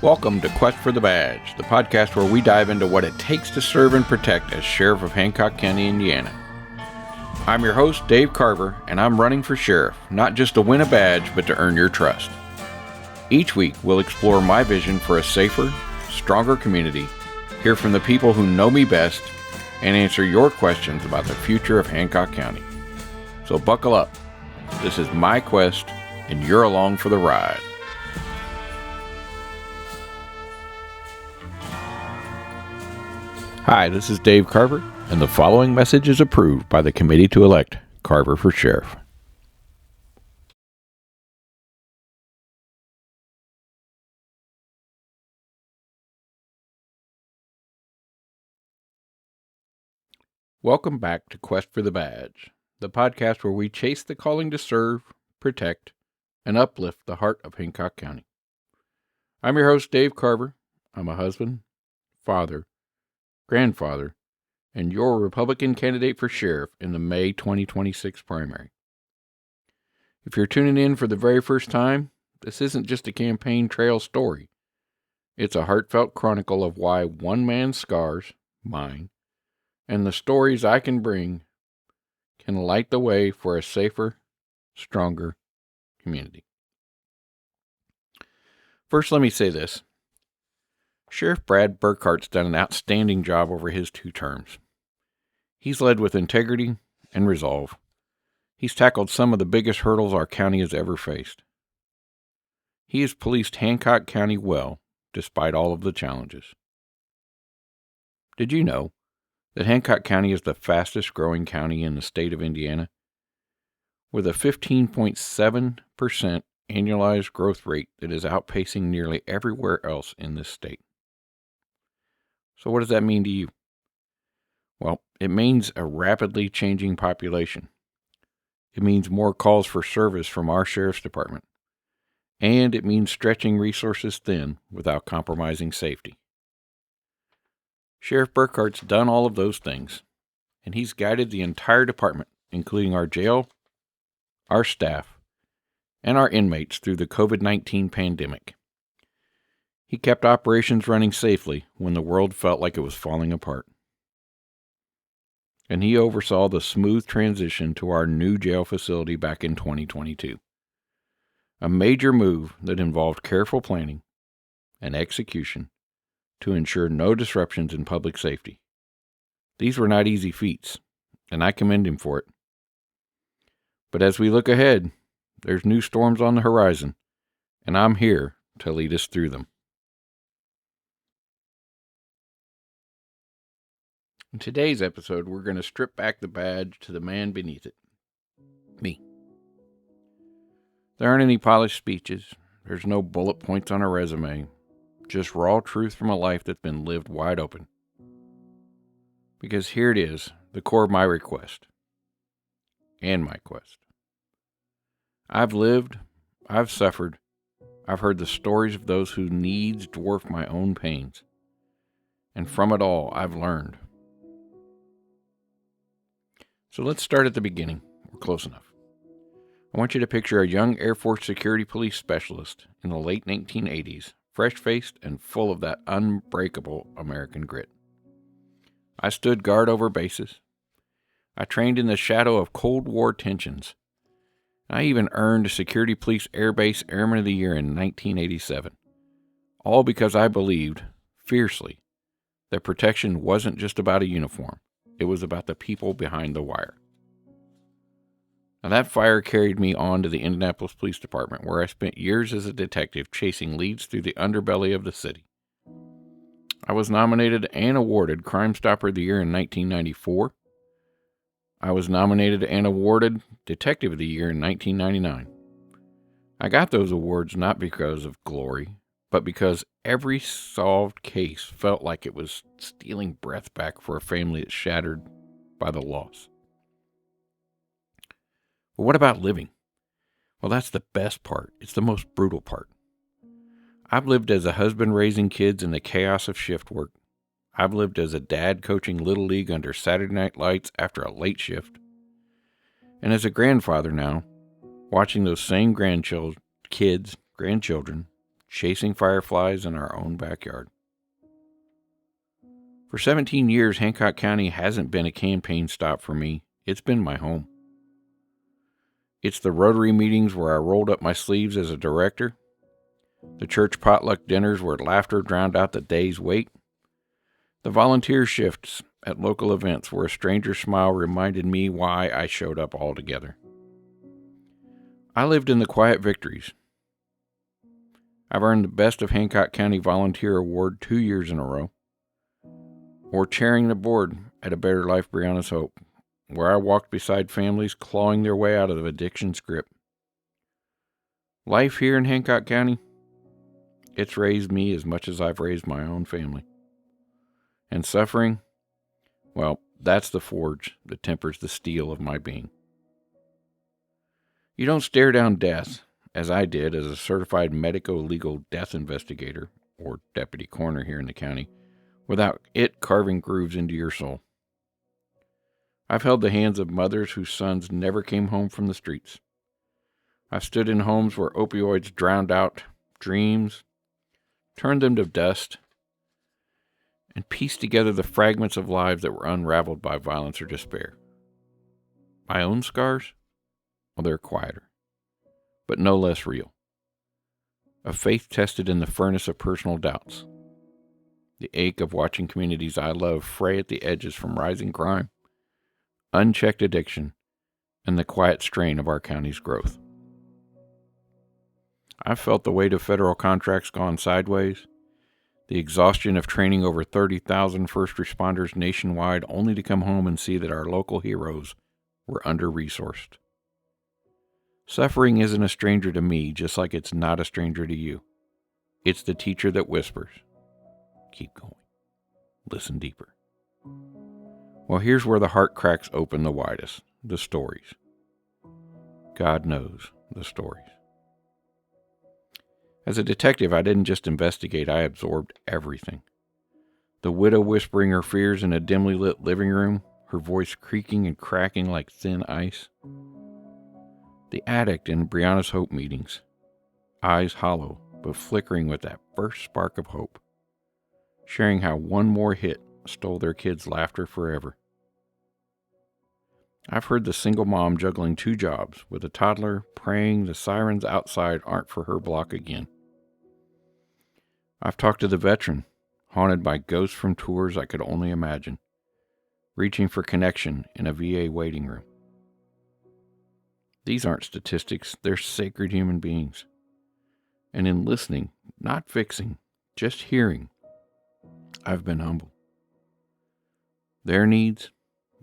Welcome to Quest for the Badge, the podcast where we dive into what it takes to serve and protect as Sheriff of Hancock County, Indiana. I'm your host, Dave Carver, and I'm running for Sheriff, not just to win a badge, but to earn your trust. Each week, we'll explore my vision for a safer, stronger community, hear from the people who know me best, and answer your questions about the future of Hancock County. So buckle up. This is my quest, and you're along for the ride. Hi, this is Dave Carver, and the following message is approved by the committee to elect Carver4Sheriff. Welcome back to Quest for the Badge, the podcast where we chase the calling to serve, protect, and uplift the heart of Hancock County. I'm your host, Dave Carver. I'm a husband, father, grandfather, and your Republican candidate for sheriff in the May 2026 primary. If you're tuning in for the very first time, this isn't just a campaign trail story. It's a heartfelt chronicle of why one man's scars, mine, and the stories I can bring can light the way for a safer, stronger community. First, let me say this. Sheriff Brad Burkhart's done an outstanding job over his 2 terms. He's led with integrity and resolve. He's tackled some of the biggest hurdles our county has ever faced. He has policed Hancock County well, despite all of the challenges. Did you know that Hancock County is the fastest growing county in the state of Indiana, with a 15.7% annualized growth rate that is outpacing nearly everywhere else in this state? So what does that mean to you? Well, it means a rapidly changing population. It means more calls for service from our sheriff's department. And it means stretching resources thin without compromising safety. Sheriff Burkhart's done all of those things, and he's guided the entire department, including our jail, our staff, and our inmates through the COVID-19 pandemic. He kept operations running safely when the world felt like it was falling apart. And he oversaw the smooth transition to our new jail facility back in 2022. A major move that involved careful planning and execution to ensure no disruptions in public safety. These were not easy feats, and I commend him for it. But as we look ahead, there's new storms on the horizon, and I'm here to lead us through them. In today's episode, we're going to strip back the badge to the man beneath it. Me. There aren't any polished speeches. There's no bullet points on a resume. Just raw truth from a life that's been lived wide open. Because here it is, the core of my request. And my quest. I've lived, I've suffered, I've heard the stories of those whose needs dwarf my own pains. And from it all, I've learned. So let's start at the beginning. We're close enough. I want you to picture a young Air Force security police specialist in the late 1980s, fresh-faced and full of that unbreakable American grit. I stood guard over bases. I trained in the shadow of Cold War tensions. I even earned a Security Police Air Base Airman of the Year in 1987. All because I believed, fiercely, that protection wasn't just about a uniform. It was about the people behind the wire. Now that fire carried me on to the Indianapolis Police Department, where I spent years as a detective chasing leads through the underbelly of the city. I was nominated and awarded Crime Stopper of the Year in 1994. I was nominated and awarded Detective of the Year in 1999. I got those awards not because of glory, but because every solved case felt like it was stealing breath back for a family that's shattered by the loss. But what about living? Well, that's the best part. It's the most brutal part. I've lived as a husband raising kids in the chaos of shift work. I've lived as a dad coaching Little League under Saturday night lights after a late shift. And as a grandfather now, watching those same grandchildren chasing fireflies in our own backyard. For 17 years, Hancock County hasn't been a campaign stop for me. It's been my home. It's the Rotary meetings where I rolled up my sleeves as a director, the church potluck dinners where laughter drowned out the day's wait, the volunteer shifts at local events where a stranger's smile reminded me why I showed up altogether. I lived in the quiet victories. I've earned the Best of Hancock County Volunteer Award 2 years in a row, or chairing the board at A Better Life Brianna's Hope, where I walked beside families clawing their way out of addiction's grip. Life here in Hancock County, it's raised me as much as I've raised my own family. And suffering, well, that's the forge that tempers the steel of my being. You don't stare down death, as I did as a certified medico-legal death investigator, or deputy coroner here in the county, without it carving grooves into your soul. I've held the hands of mothers whose sons never came home from the streets. I've stood in homes where opioids drowned out dreams, turned them to dust, and pieced together the fragments of lives that were unraveled by violence or despair. My own scars? Well, they're quieter, but no less real. A faith tested in the furnace of personal doubts. The ache of watching communities I love fray at the edges from rising crime, unchecked addiction, and the quiet strain of our county's growth. I've felt the weight of federal contracts gone sideways, the exhaustion of training over 30,000 first responders nationwide only to come home and see that our local heroes were under-resourced. Suffering isn't a stranger to me, just like it's not a stranger to you. It's the teacher that whispers, keep going, listen deeper. Well, here's where the heart cracks open the widest, the stories. God knows the stories. As a detective, I didn't just investigate, I absorbed everything. The widow whispering her fears in a dimly lit living room, her voice creaking and cracking like thin ice. The addict in Brianna's Hope meetings, eyes hollow but flickering with that first spark of hope, sharing how one more hit stole their kids' laughter forever. I've heard the single mom juggling 2 jobs with a toddler praying the sirens outside aren't for her block again. I've talked to the veteran, haunted by ghosts from tours I could only imagine, reaching for connection in a VA waiting room. These aren't statistics, they're sacred human beings. And in listening, not fixing, just hearing, I've been humbled. Their needs,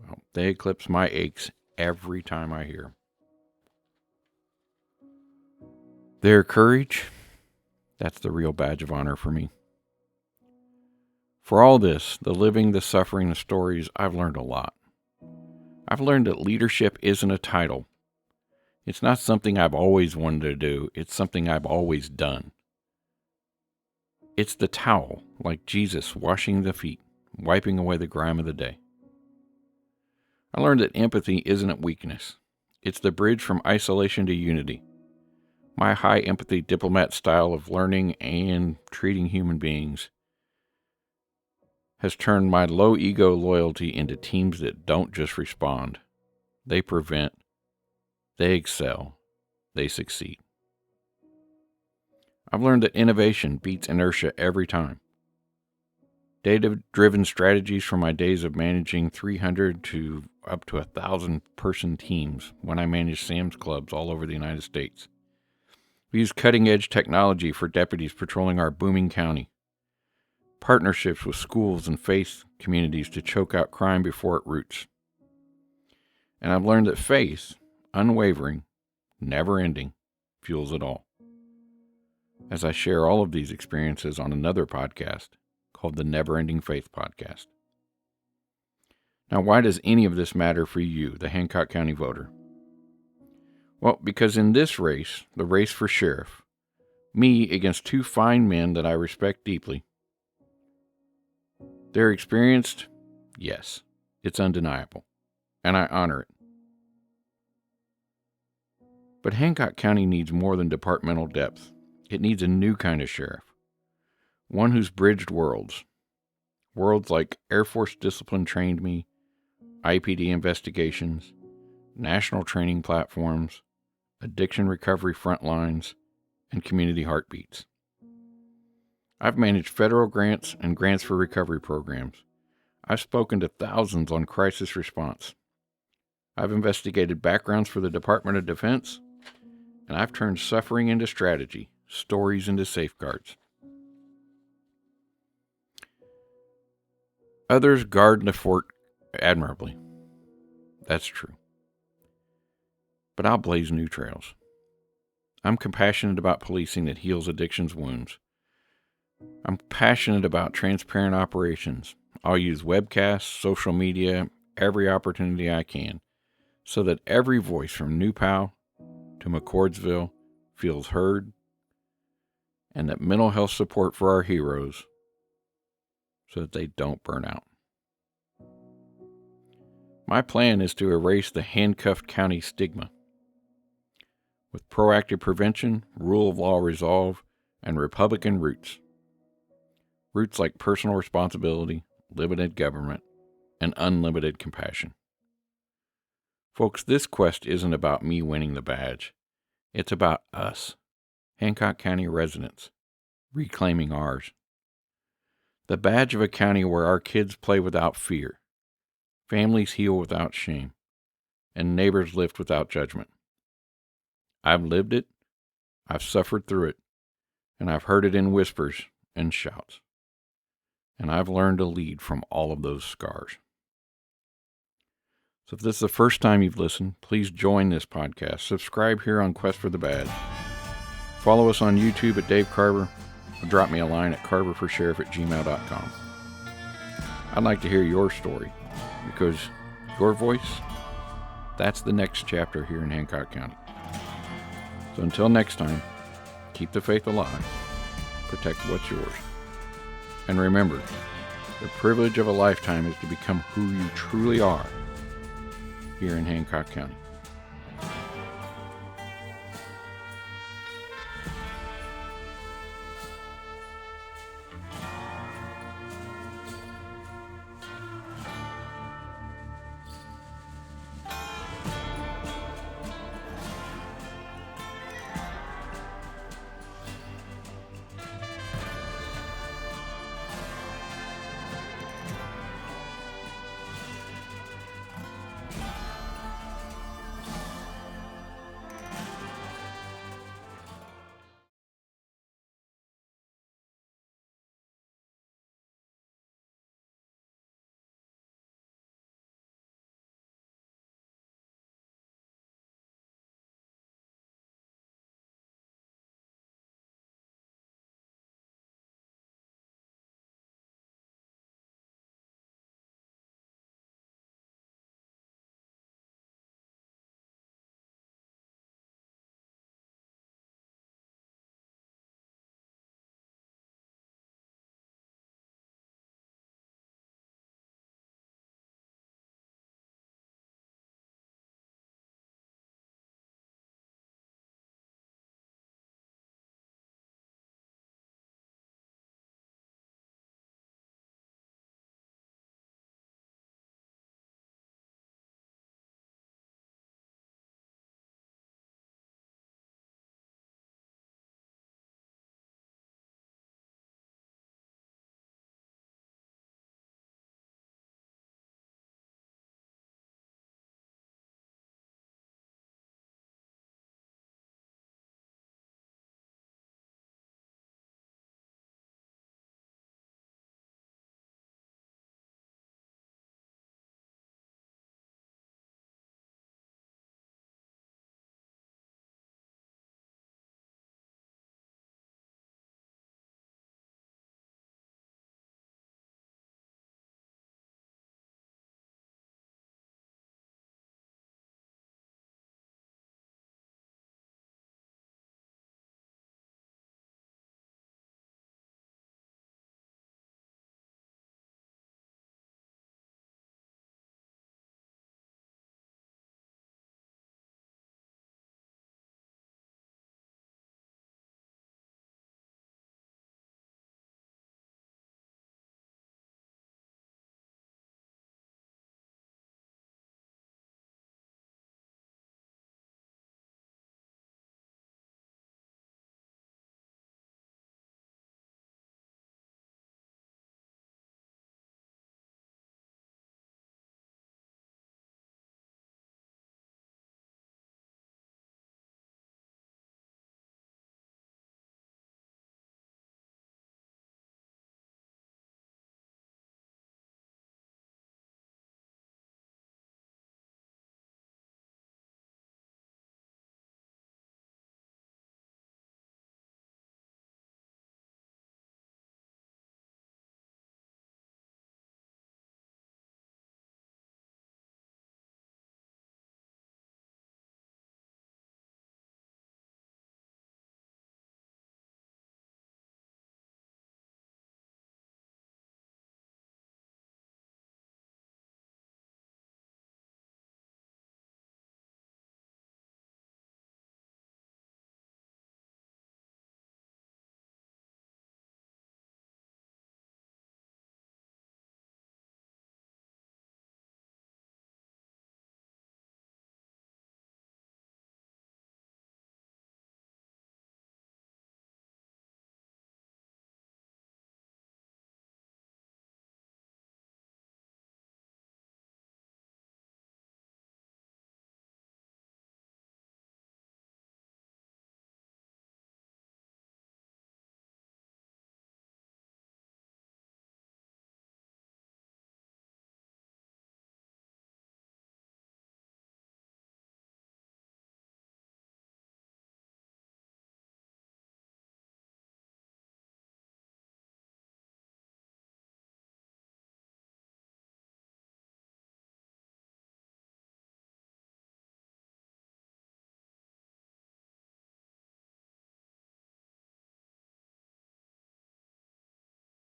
well, they eclipse my aches every time I hear them. Their courage, that's the real badge of honor for me. For all this, the living, the suffering, the stories, I've learned a lot. I've learned that leadership isn't a title. It's not something I've always wanted to do. It's something I've always done. It's the towel, like Jesus washing the feet, wiping away the grime of the day. I learned that empathy isn't a weakness. It's the bridge from isolation to unity. My high empathy diplomat style of learning and treating human beings has turned my low ego loyalty into teams that don't just respond. They prevent. They excel. They succeed. I've learned that innovation beats inertia every time. Data-driven strategies from my days of managing 300 to up to 1,000-person teams when I managed Sam's Clubs all over the United States. We use cutting-edge technology for deputies patrolling our booming county. Partnerships with schools and faith communities to choke out crime before it roots. And I've learned that faith, unwavering, never-ending, fuels it all. As I share all of these experiences on another podcast called the Never Ending Faith Podcast. Now, why does any of this matter for you, the Hancock County voter? Well, because in this race, the race for sheriff, me against 2 fine men that I respect deeply, they're experienced, yes, it's undeniable, and I honor it. But Hancock County needs more than departmental depth. It needs a new kind of sheriff. One who's bridged worlds. Worlds like Air Force discipline trained me, IPD investigations, national training platforms, addiction recovery front lines, and community heartbeats. I've managed federal grants and grants for recovery programs. I've spoken to thousands on crisis response. I've investigated backgrounds for the Department of Defense, and I've turned suffering into strategy, stories into safeguards. Others guard the fort admirably. That's true. But I'll blaze new trails. I'm compassionate about policing that heals addiction's wounds. I'm passionate about transparent operations. I'll use webcasts, social media, every opportunity I can, so that every voice from New Powell to McCordsville feels heard, and that mental health support for our heroes so that they don't burn out. My plan is to erase the handcuffed county stigma. With proactive prevention, rule of law resolve, and Republican roots. Roots like personal responsibility, limited government, and unlimited compassion. Folks, this quest isn't about me winning the badge. It's about us, Hancock County residents, reclaiming ours. The badge of a county where our kids play without fear, families heal without shame, and neighbors lift without judgment. I've lived it, I've suffered through it, and I've heard it in whispers and shouts. And I've learned to lead from all of those scars. So if this is the first time you've listened, please join this podcast. Subscribe here on Quest for the Badge. Follow us on YouTube at Dave Carver, or drop me a line at Carver4Sheriff@gmail.com. I'd like to hear your story, because your voice, that's the next chapter here in Hancock County. So until next time, keep the faith alive, protect what's yours. And remember, the privilege of a lifetime is to become who you truly are here in Hancock County.